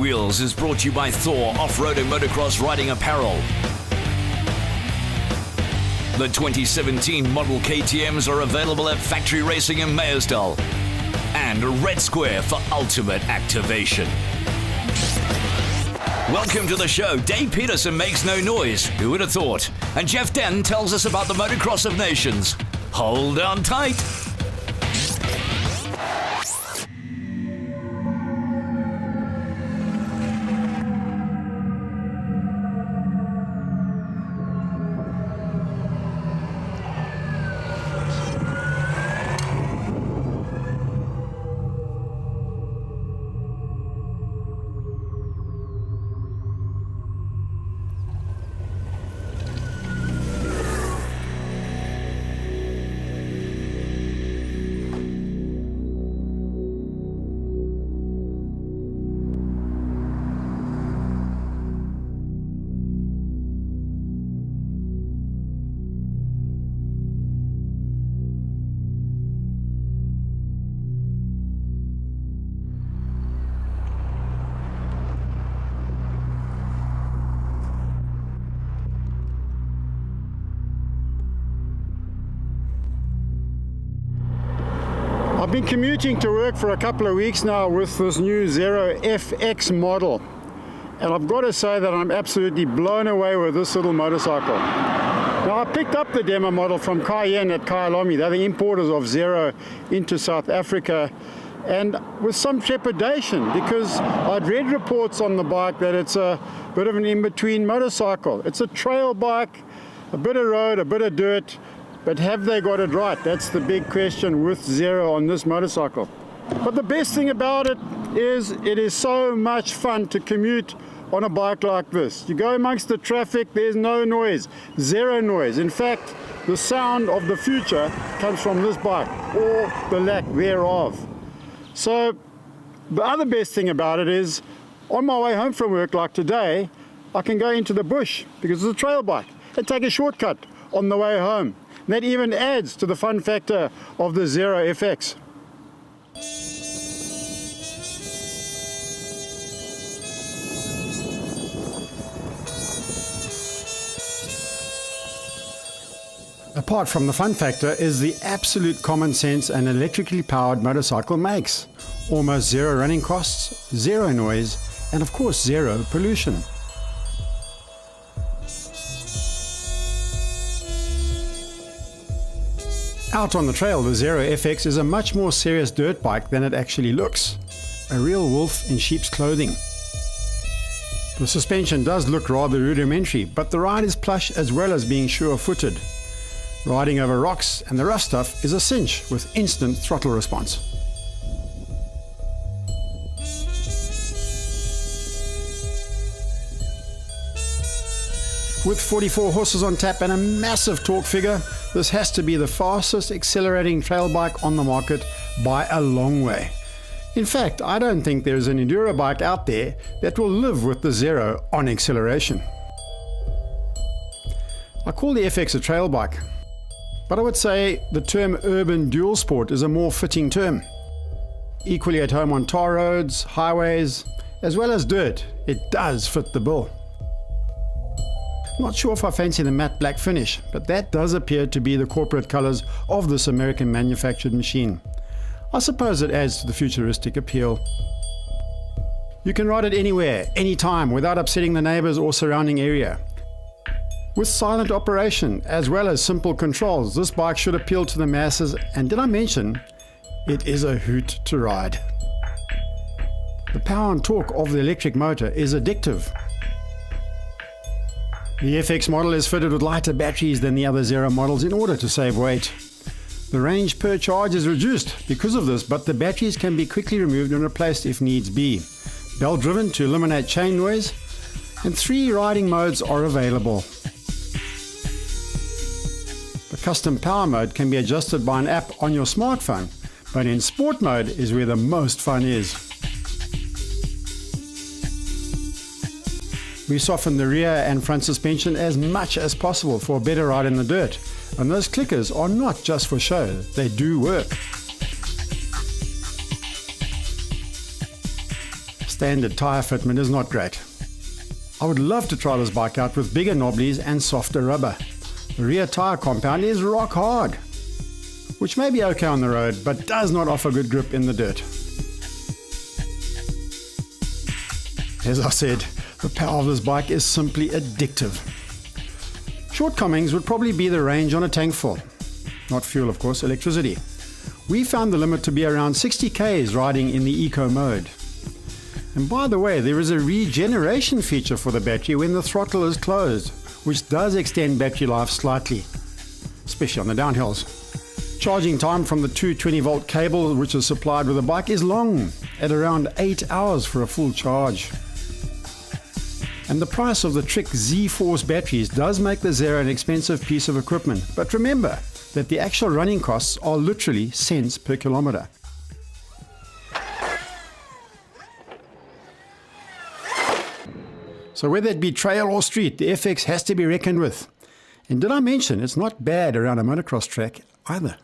Wheels is brought to you by Thor Off-Road and Motocross Riding Apparel. The 2017 model KTMs are available at Factory Racing in Mayersdal. And Red Square for ultimate activation. Welcome to the show. Dave Peterson makes no noise. Who would have thought? And Jeff Den tells us about the Motocross of Nations. Hold on tight. I've been commuting to work for a couple of weeks now with this new Zero FX model, and I've got to say that I'm absolutely blown away with this little motorcycle. Now, I picked up the demo model from Cayenne at Kyalami. They're the importers of Zero into South Africa, and with some trepidation because I'd read reports on the bike that it's a bit of an in-between motorcycle. It's a trail bike, a bit of road, a bit of dirt. But have they got it right? That's the big question with Zero on this motorcycle. But the best thing about it is so much fun to commute on a bike like this. You go amongst the traffic, there's no noise, zero noise. In fact, the sound of the future comes from this bike, or the lack thereof. So the other best thing about it is, on my way home from work like today, I can go into the bush because it's a trail bike and take a shortcut on the way home. That even adds to the fun factor of the Zero FX. Apart from the fun factor is the absolute common sense an electrically powered motorcycle makes. Almost zero running costs, zero noise, and of course zero pollution. Out on the trail, the Zero FX is a much more serious dirt bike than it actually looks. A real wolf in sheep's clothing. The suspension does look rather rudimentary, but the ride is plush as well as being sure-footed. Riding over rocks and the rough stuff is a cinch with instant throttle response. With 44 horses on tap and a massive torque figure, this has to be the fastest accelerating trail bike on the market by a long way. In fact, I don't think there's an enduro bike out there that will live with the Zero on acceleration. I call the FX a trail bike, but I would say the term urban dual sport is a more fitting term. Equally at home on tar roads, highways, as well as dirt, it does fit the bill. Not sure if I fancy the matte black finish, but that does appear to be the corporate colors of this American manufactured machine. I suppose it adds to the futuristic appeal. You can ride it anywhere, anytime, without upsetting the neighbors or surrounding area. With silent operation, as well as simple controls, this bike should appeal to the masses, and did I mention, it is a hoot to ride. The power and torque of the electric motor is addictive. The FX model is fitted with lighter batteries than the other Zero models in order to save weight. The range per charge is reduced because of this, but the batteries can be quickly removed and replaced if needs be. Bell driven to eliminate chain noise, and 3 riding modes are available. The custom power mode can be adjusted by an app on your smartphone, but in sport mode is where the most fun is. We soften the rear and front suspension as much as possible for a better ride in the dirt. And those clickers are not just for show, they do work. standard tyre fitment is not great. I would love to try this bike out with bigger knobblies and softer rubber. The rear tyre compound is rock hard, which may be okay on the road, but does not offer good grip in the dirt. As I said, the power of this bike is simply addictive. Shortcomings would probably be the range on a tank full. Not fuel, of course, electricity. We found the limit to be around 60 k's riding in the eco mode. And by the way, there is a regeneration feature for the battery when the throttle is closed, which does extend battery life slightly, especially on the downhills. Charging time from the 220-volt cable which is supplied with the bike is long, at around 8 hours for a full charge. And the price of the Trick Z-Force batteries does make the Zero an expensive piece of equipment, but remember that the actual running costs are literally cents per kilometer. So whether it be trail or street, the FX has to be reckoned with. And did I mention it's not bad around a motocross track either?